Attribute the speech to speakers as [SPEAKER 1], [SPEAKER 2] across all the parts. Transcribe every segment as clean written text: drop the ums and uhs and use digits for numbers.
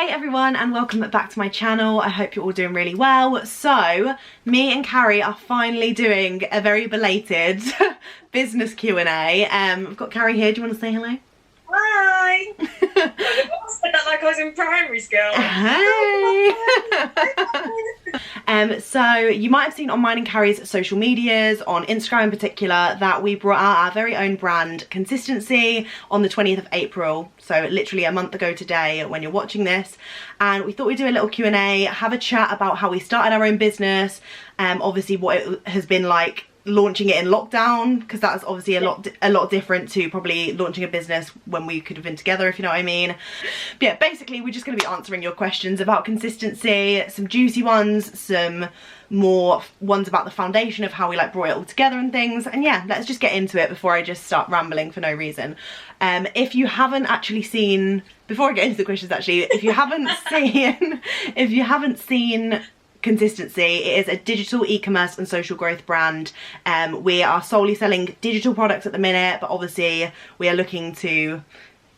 [SPEAKER 1] Hey everyone, and welcome back to my channel. I hope you're all doing really well. So, me and Carrie are finally doing a very belated business Q&A. I've got Carrie here. Do you want to say hello?
[SPEAKER 2] Hi! I said that like I was in primary school.
[SPEAKER 1] Hey! So you might have seen on mine and Carrie's social medias, on Instagram in particular, that we brought out our very own brand, Consistency, on the 20th of April. So literally a month ago today when you're watching this. And we thought we'd do a little Q&A, have a chat about how we started our own business, obviously what it has been like launching it in lockdown, because that's obviously a lot different to probably launching a business when we could have been together, if you know what I mean. But yeah, basically we're just going to be answering your questions about consistency, some juicy ones, some more ones about the foundation of how we like brought it all together and things. And yeah, let's just get into it before I just start rambling for no reason. If you haven't actually seen, before I get into the questions actually, if you haven't seen Consistency, it is a digital e-commerce and social growth brand. We are solely selling digital products at the minute, but obviously we are looking to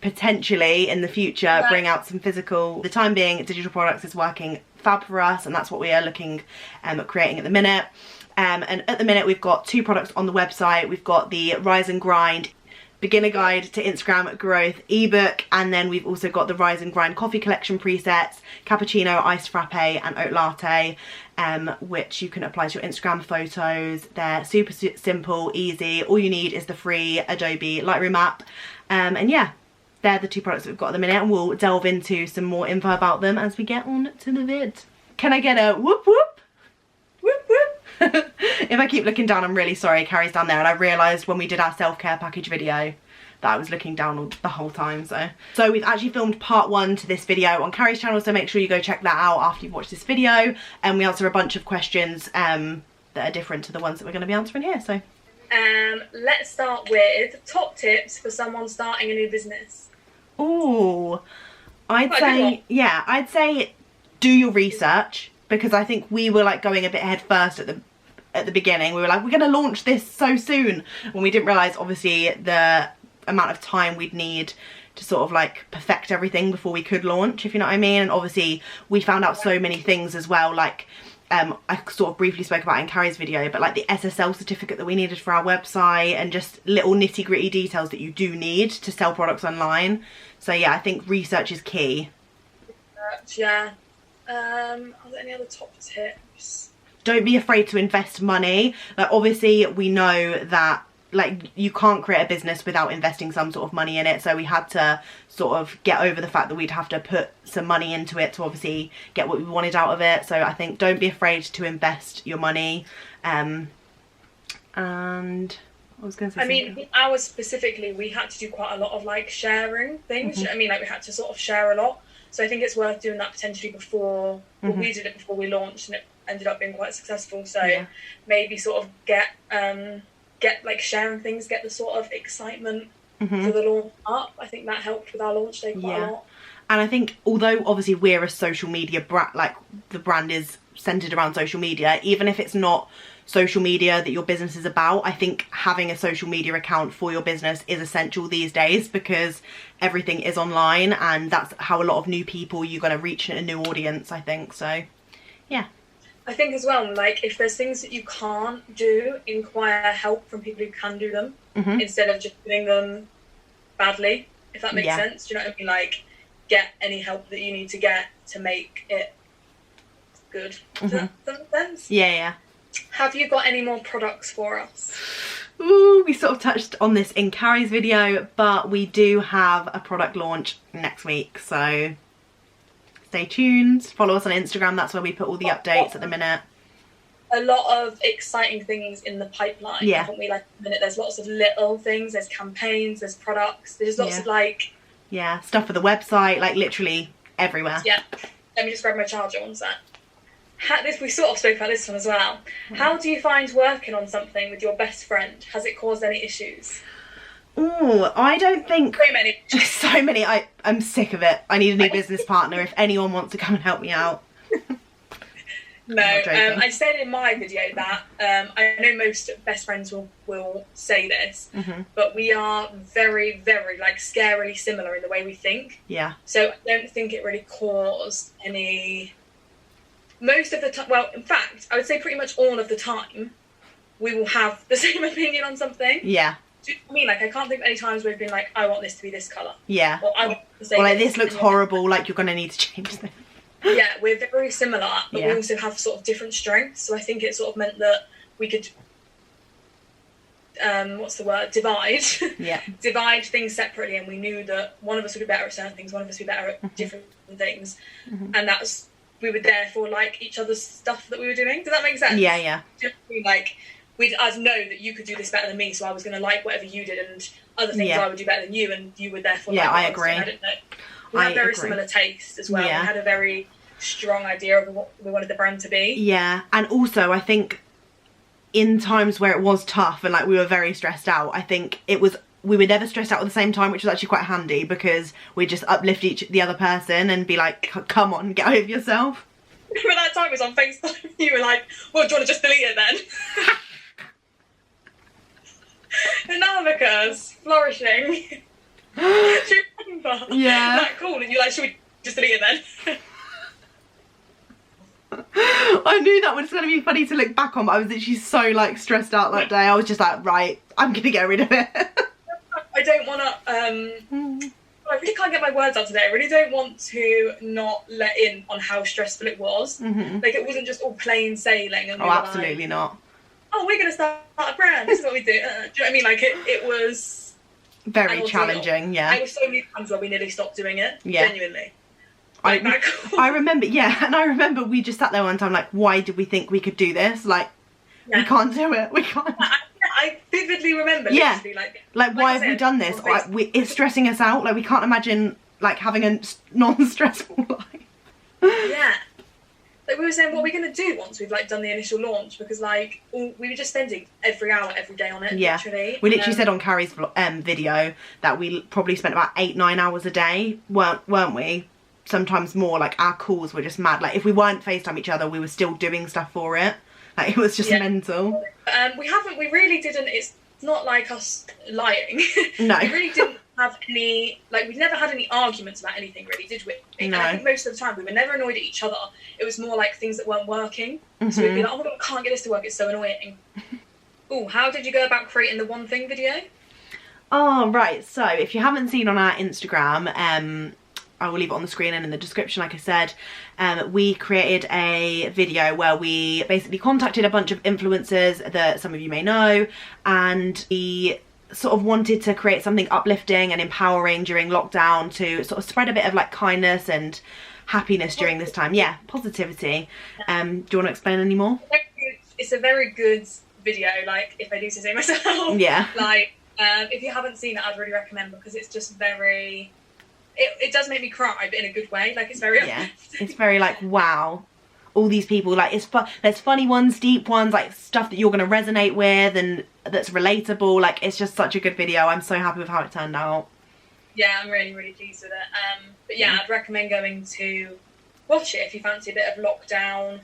[SPEAKER 1] potentially in the future bring out some physical. For the time being, digital products is working fab for us, and that's what we are looking at creating at the minute. And at the minute we've got two products on the website. We've got the Rise and Grind Beginner Guide to Instagram Growth ebook, and then we've also got the Rise and Grind Coffee Collection presets, cappuccino, iced frappe and oat latte, which you can apply to your Instagram photos. They're super simple, easy. All you need is the free Adobe Lightroom app, and yeah, they're the two products that we've got at the minute, and we'll delve into some more info about them as we get on to the vid. Can I get a whoop whoop? Whoop whoop. If I keep looking down, I'm really sorry. Carrie's down there, and I realised when we did our self-care package video that I was looking down the whole time. So we've actually filmed part 1 to this video on Carrie's channel, so make sure you go check that out after you've watched this video, and we answer a bunch of questions that are different to the ones that we're going to be answering here. So
[SPEAKER 2] let's start with top tips for someone starting a new business.
[SPEAKER 1] Ooh, I'd say do your research, because I think we were like going a bit head first at the beginning. We were like, we're going to launch this so soon, when we didn't realise obviously the amount of time we'd need to sort of like perfect everything before we could launch, if you know what I mean. And obviously we found out so many things as well, like I sort of briefly spoke about in Carrie's video, but like the SSL certificate that we needed for our website, and just little nitty gritty details that you do need to sell products online. So yeah, I think research is key.
[SPEAKER 2] Yeah. Are there any other top tips?
[SPEAKER 1] Don't be afraid to invest money. Like obviously we know that like you can't create a business without investing some sort of money in it, so we had to sort of get over the fact that we'd have to put some money into it to obviously get what we wanted out of it. So I think don't be afraid to invest your money. And I was going to say,
[SPEAKER 2] I mean, ours specifically, we had to do quite a lot of like sharing things. I mean, like we had to sort of share a lot. So I think it's worth doing that potentially before, well, we did it before we launched, and it ended up being quite successful. So maybe sort of get like sharing things, get the sort of excitement for the launch up. I think that helped with our launch day quite a lot.
[SPEAKER 1] And I think although obviously we're a social media brand, like the brand is centered around social media, even if it's not social media that your business is about, I think having a social media account for your business is essential these days, because everything is online, and that's how a lot of new people you're going to reach a new audience, I think. So yeah,
[SPEAKER 2] I think as well, like if there's things that you can't do, inquire help from people who can do them, instead of just doing them badly, if that makes sense. Do you know what I mean? Like get any help that you need to get to make it good. Does that make sense?
[SPEAKER 1] Yeah.
[SPEAKER 2] Have you got any more products for us?
[SPEAKER 1] Ooh, we sort of touched on this in Carrie's video, but we do have a product launch next week, so stay tuned. Follow us on Instagram, that's where we put all the updates at the minute.
[SPEAKER 2] A lot of exciting things in the pipeline, haven't we? Like at the minute, there's lots of little things, there's campaigns, there's products, there's lots of like...
[SPEAKER 1] Yeah, stuff for the website, like literally everywhere.
[SPEAKER 2] Yeah, let me just grab my charger, one sec. We sort of spoke about this one as well. How do you find working on something with your best friend? Has it caused any issues?
[SPEAKER 1] Oh, I don't think...
[SPEAKER 2] So many.
[SPEAKER 1] So many. I'm sick of it. I need a new business partner if anyone wants to come and help me out.
[SPEAKER 2] No, I said in my video that I know most best friends will say this, but we are very, very like scarily similar in the way we think.
[SPEAKER 1] Yeah.
[SPEAKER 2] So I don't think it really caused any. Most of the time, well, in fact, I would say pretty much all of the time, we will have the same opinion on something.
[SPEAKER 1] Yeah.
[SPEAKER 2] Do you know what I mean? Like, I can't think of any times where we've been like, I want this to be this colour.
[SPEAKER 1] Yeah.
[SPEAKER 2] Or I want to say
[SPEAKER 1] or like, this looks horrible, like you're going to need to change this.
[SPEAKER 2] Yeah, we're very similar, but we also have sort of different strengths. So I think it sort of meant that we could, divide.
[SPEAKER 1] Yeah.
[SPEAKER 2] Divide things separately, and we knew that one of us would be better at certain things, one of us would be better at different things, and that's, we would therefore like each other's stuff that we were doing. Does that make sense?
[SPEAKER 1] Yeah, yeah.
[SPEAKER 2] Just like, I'd know that you could do this better than me, so I was going to like whatever you did, and other things I would do better than you, and you would therefore like
[SPEAKER 1] I
[SPEAKER 2] what
[SPEAKER 1] agree.
[SPEAKER 2] I don't know. We had very similar tastes as well.
[SPEAKER 1] Yeah.
[SPEAKER 2] We had a very strong idea of what we wanted the brand to be.
[SPEAKER 1] Yeah, and also I think in times where it was tough and like we were very stressed out, I think we were never stressed out at the same time, which was actually quite handy because we just uplift the other person and be like, come on, get over yourself.
[SPEAKER 2] Remember that time it was on FaceTime? You were like, well, do you want to just delete it then? And now look at us, flourishing. Do you remember?
[SPEAKER 1] Yeah.
[SPEAKER 2] That cool, and you're like, should we just delete it then?
[SPEAKER 1] I knew that was going to be funny to look back on, but I was literally so like stressed out that day. I was just like, right, I'm going to get rid of it.
[SPEAKER 2] I don't want to, I really can't get my words out today. I really don't want to not let in on how stressful it was. Like, it wasn't just all plain sailing. And
[SPEAKER 1] Absolutely not.
[SPEAKER 2] Oh, we're going to start a brand. This is what we do. Do you know what I mean? Like, it was
[SPEAKER 1] very challenging. Yeah.
[SPEAKER 2] There were so many times where we nearly stopped doing it.
[SPEAKER 1] Yeah.
[SPEAKER 2] Genuinely.
[SPEAKER 1] I remember, and I remember we just sat there one time like, why did we think we could do this? Like, we can't do it. We can't.
[SPEAKER 2] I vividly remember.
[SPEAKER 1] Yeah.
[SPEAKER 2] Like
[SPEAKER 1] why have we done this? Like, it's stressing us out. Like, we can't imagine like having a non-stressful life.
[SPEAKER 2] Yeah. Like, we were saying, what are we going to do once we've like done the initial launch? Because like we were just spending every hour, every day on it.
[SPEAKER 1] Yeah.
[SPEAKER 2] Literally.
[SPEAKER 1] We literally said on Carrie's video that we probably spent about 8-9 hours a day, weren't we? Sometimes more. Like, our calls were just mad. Like, if we weren't FaceTime each other, we were still doing stuff for it. Like, it was just mental.
[SPEAKER 2] We really didn't, it's not like us lying.
[SPEAKER 1] No.
[SPEAKER 2] We really didn't have any, like, we never had any arguments about anything, really, did we?
[SPEAKER 1] No.
[SPEAKER 2] And I think most of the time we were never annoyed at each other. It was more like things that weren't working. So we'd be like, oh my God, I can't get this to work, it's so annoying. Oh, how did you go about creating the one thing video?
[SPEAKER 1] Oh, right. So, if you haven't seen on our Instagram, I will leave it on the screen and in the description, like I said. We created a video where we basically contacted a bunch of influencers that some of you may know, and we sort of wanted to create something uplifting and empowering during lockdown to sort of spread a bit of like kindness and happiness during this time. Yeah, positivity. Do you want to explain any more?
[SPEAKER 2] It's a very good video, like, if I do say myself.
[SPEAKER 1] Yeah.
[SPEAKER 2] Like, if you haven't seen it, I'd really recommend, because it's just very... It does make me cry, but in a good way. Like, it's very
[SPEAKER 1] it's very like, wow, all these people, like, there's funny ones, deep ones, like stuff that you're going to resonate with and that's relatable. Like, it's just such a good video. I'm so happy with how it turned out.
[SPEAKER 2] Yeah, I'm really, really pleased with it. But yeah, I'd recommend going to watch it if you fancy a bit of lockdown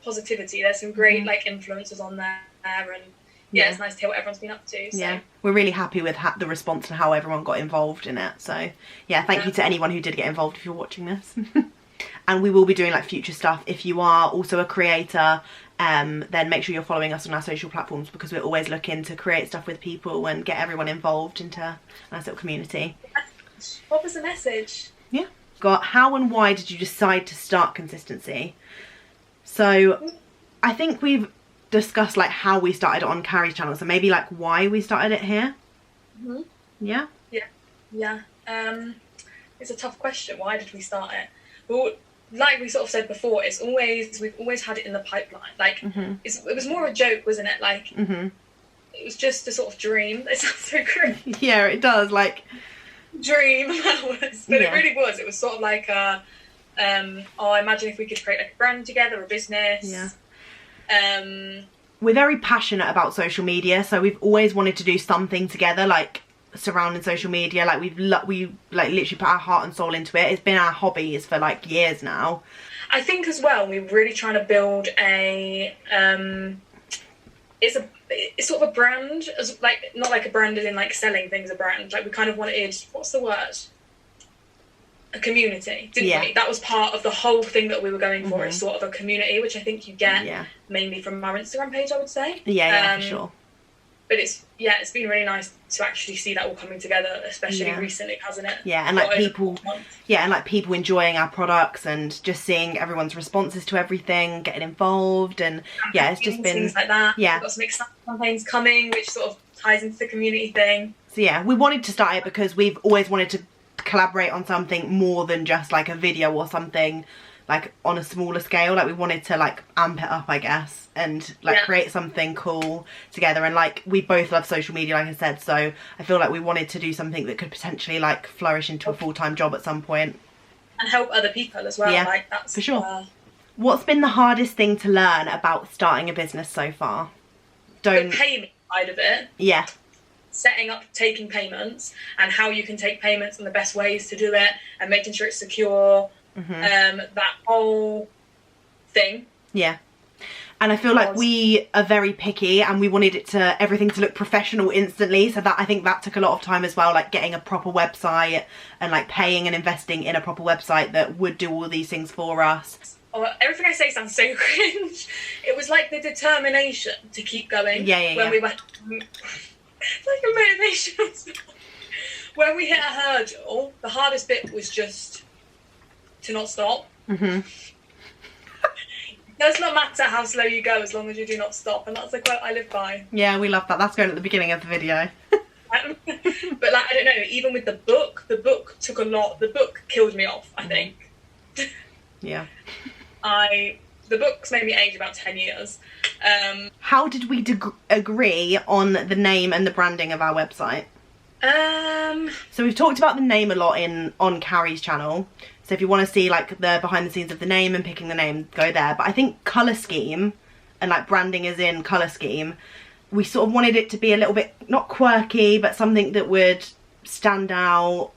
[SPEAKER 2] positivity. There's some great like influencers on there, and it's nice to hear what everyone's been up to. So. Yeah,
[SPEAKER 1] we're really happy with the response and how everyone got involved in it. So yeah, thank you to anyone who did get involved if you're watching this. And we will be doing like future stuff. If you are also a creator, then make sure you're following us on our social platforms, because we're always looking to create stuff with people and get everyone involved into a nice little community.
[SPEAKER 2] What was the message?
[SPEAKER 1] Yeah. Got how and why did you decide to start Consistency? So I think we've discussed like how we started it on Carrie's channel, so maybe like why we started it here. Yeah.
[SPEAKER 2] It's a tough question. Why did we start it? Well, like we sort of said before, we've always had it in the pipeline. Like, it was more a joke, wasn't it? Like, it was just a sort of dream. It sounds so cringe.
[SPEAKER 1] Yeah, it does. Like,
[SPEAKER 2] dream hours, but it really was. It was sort of like I imagine if we could create like a brand together, a business.
[SPEAKER 1] We're very passionate about social media, so we've always wanted to do something together, like surrounding social media. Like we like literally put our heart and soul into it. It's been our hobbies for like years now.
[SPEAKER 2] I think as well, we're really trying to build a it's sort of a brand, as like not like a brand as in like selling things, a brand. Like we kind of wanted, what's the word? A community, didn't we? That was part of the whole thing that we were going for. It's sort of a community, which I think you get mainly from our Instagram page, I would say.
[SPEAKER 1] Yeah, for sure.
[SPEAKER 2] But it's been really nice to actually see that all coming together, especially recently, hasn't it?
[SPEAKER 1] Yeah, and like people enjoying our products and just seeing everyone's responses to everything, getting involved, and it's just been
[SPEAKER 2] things like that.
[SPEAKER 1] Yeah,
[SPEAKER 2] we've got some exciting campaigns coming, which sort of ties into the community thing.
[SPEAKER 1] So yeah, we wanted to start it because we've always wanted to collaborate on something more than just like a video or something like on a smaller scale. Like we wanted to like amp it up, I guess, and like create something cool together. And like we both love social media, like I said, so I feel like we wanted to do something that could potentially like flourish into a full-time job at some point
[SPEAKER 2] and help other people as well. Like that's
[SPEAKER 1] for sure. What's been the hardest thing to learn about starting a business so far?
[SPEAKER 2] The payment side of it.
[SPEAKER 1] Yeah.
[SPEAKER 2] Setting up taking payments and how you can take payments and the best ways to do it and making sure it's secure. That whole thing. Yeah.
[SPEAKER 1] And I feel like we are very picky and we wanted everything to look professional instantly. So that I think that took a lot of time as well, like getting a proper website and like paying and investing in a proper website that would do all these things for us.
[SPEAKER 2] Oh, everything I say sounds so cringe. It was like the determination to keep going. When we went, like a motivational. When we hit a hurdle, the hardest bit was just to not stop. It does not matter how slow you go as long as you do not stop, and that's a quote I live by.
[SPEAKER 1] Yeah, we love that. That's going at the beginning of the video.
[SPEAKER 2] But like, I don't know, even with the book took a lot. The book killed me off, I think.
[SPEAKER 1] Yeah.
[SPEAKER 2] The book's made me age about 10 years.
[SPEAKER 1] How did we agree on the name and the branding of our website? So we've talked about the name a lot on Carrie's channel. So if you want to see like the behind the scenes of the name and picking the name, go there. But I think colour scheme and like branding as in colour scheme, we sort of wanted it to be a little bit, not quirky, but something that would stand out.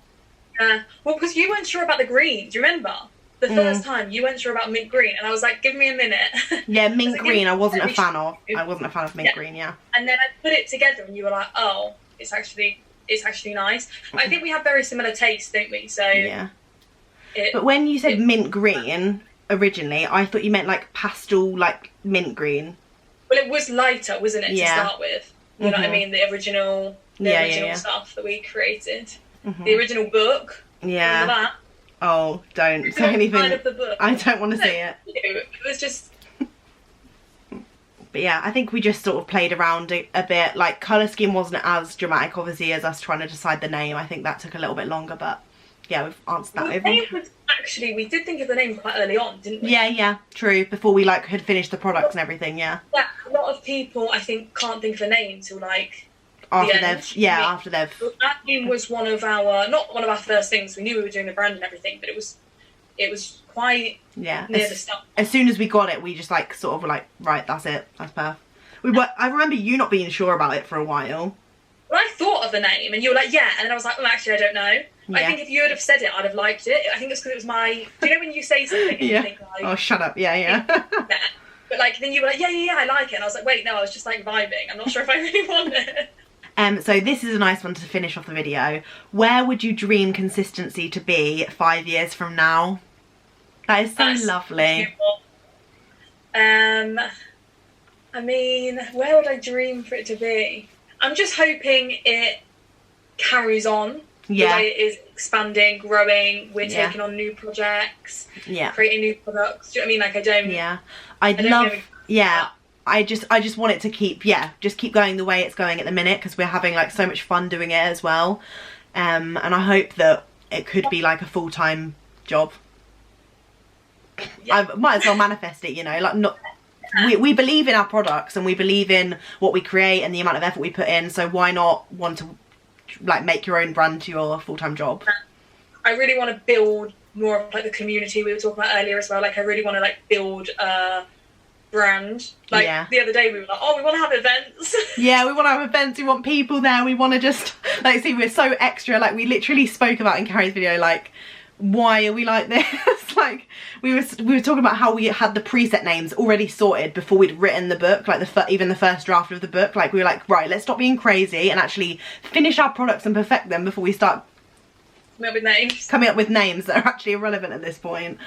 [SPEAKER 2] Well, because you weren't sure about the green, do you remember? The first time you weren't sure about mint green, and I was like, give me a minute.
[SPEAKER 1] Yeah, mint green I wasn't a fan of. I wasn't a fan of mint green, yeah.
[SPEAKER 2] And then I put it together and you were like, oh, it's actually nice. I think we have very similar tastes, don't we? So
[SPEAKER 1] yeah. But when you said mint green originally, I thought you meant like pastel, like mint green.
[SPEAKER 2] Well, it was lighter, wasn't it, to start with? You know what I mean? The original stuff that we created. The original book.
[SPEAKER 1] Yeah.
[SPEAKER 2] Remember that?
[SPEAKER 1] Oh, don't say anything.
[SPEAKER 2] Kind of the book.
[SPEAKER 1] I don't want to see it.
[SPEAKER 2] It was just...
[SPEAKER 1] But yeah, I think we just sort of played around a bit. Like, colour scheme wasn't as dramatic, obviously, as us trying to decide the name. I think that took a little bit longer, but yeah, we've answered that.
[SPEAKER 2] The name was actually, we did think of the name quite early on, didn't we?
[SPEAKER 1] Yeah, true. Before we like had finished the products and everything, yeah.
[SPEAKER 2] Yeah, a lot of people, I think, can't think of a name till like
[SPEAKER 1] after they've.
[SPEAKER 2] That name was not one of our first things. We knew we were doing the brand and everything, but it was quite near the start.
[SPEAKER 1] As soon as we got it, we just like sort of were like, right, that's it, that's perfect. I remember you not being sure about it for a while.
[SPEAKER 2] Well, I thought of the name and you were like, yeah, and then I was like, well, actually, I don't know. I think if you would have said it, I'd have liked it. I think it's because it was my... Do you know when you say something and you think like...
[SPEAKER 1] Oh, shut up. Yeah.
[SPEAKER 2] But like, then you were like, yeah, I like it. And I was like, wait, no, I was just like vibing. I'm not sure if I really want it.
[SPEAKER 1] So this is a nice one to finish off the video. Where would you dream consistency to be 5 years from now? That's lovely.
[SPEAKER 2] Beautiful. I mean, where would I dream for it to be? I'm just hoping it carries on. The way it is expanding, growing, we're taking on new projects, creating new products. Do you know what I mean? Like I just want it to keep going the way it's going at the minute, because we're having like so much fun doing it as well. And I hope that it could be like a full-time job. I might as well manifest it, you know, like we believe in our products and we believe in what we create and the amount of effort we put in, so why not want to like make your own brand to your full-time job? I really want to build more of like the community we were talking about earlier as well. Like I really want to like build brand. Like the other day we were like, oh, we want to have events.
[SPEAKER 1] Yeah, we want to have events, we want people there, we want to just like, see, we're so extra. Like we literally spoke about in Carrie's video, like, why are we like this? Like we were talking about how we had the preset names already sorted before we'd written the book, like even the first draft of the book. Like we were like, right, let's stop being crazy and actually finish our products and perfect them before we start coming up with names that are actually irrelevant at this point.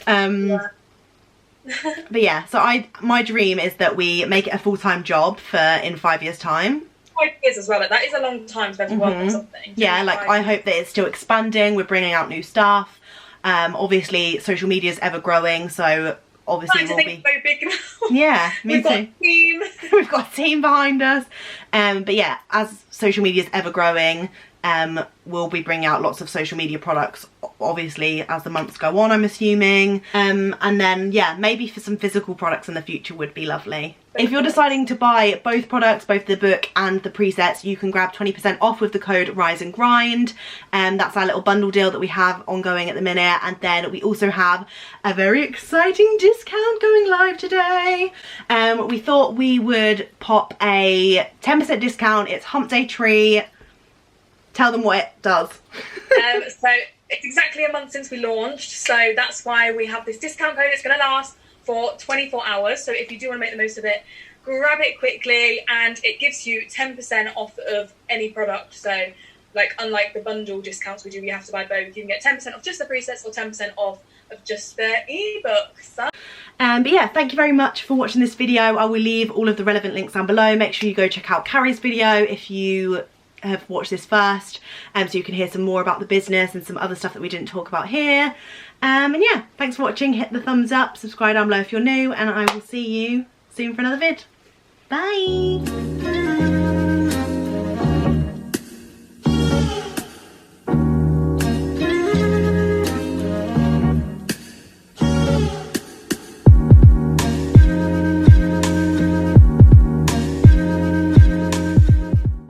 [SPEAKER 1] But yeah, so my dream is that we make it a full-time job in 5 years time.
[SPEAKER 2] 5 years as well, like, that is a long time to spend work on something.
[SPEAKER 1] Yeah, like I hope that it's still expanding, we're bringing out new stuff. Obviously social media is ever growing, so obviously we'll be
[SPEAKER 2] so big now.
[SPEAKER 1] Yeah, me
[SPEAKER 2] We've
[SPEAKER 1] too.
[SPEAKER 2] got a team.
[SPEAKER 1] We've got a team behind us. But yeah, as social media is ever growing, we'll be bringing out lots of social media products, obviously, as the months go on, I'm assuming. And then, yeah, maybe for some physical products in the future would be lovely. If you're deciding to buy both products, both the book and the presets, you can grab 20% off with the code Rise and Grind. That's our little bundle deal that we have ongoing at the minute. And then we also have a very exciting discount going live today. We thought we would pop a 10% discount. It's Hump Day Treat. Tell them what it does.
[SPEAKER 2] So it's exactly a month since we launched, so that's why we have this discount code. It's going to last for 24 hours, so if you do want to make the most of it, grab it quickly, and it gives you 10% off of any product. So like, unlike the bundle discounts we do, you have to buy both. You can get 10% off just the presets or 10% off of just the ebooks.
[SPEAKER 1] But yeah, thank you very much for watching this video. I will leave all of the relevant links down below. Make sure you go check out Carrie's video if you have watched this first, so you can hear some more about the business and some other stuff that we didn't talk about here. And yeah, thanks for watching. Hit the thumbs up, subscribe down below if you're new, and I will see you soon for another vid. Bye.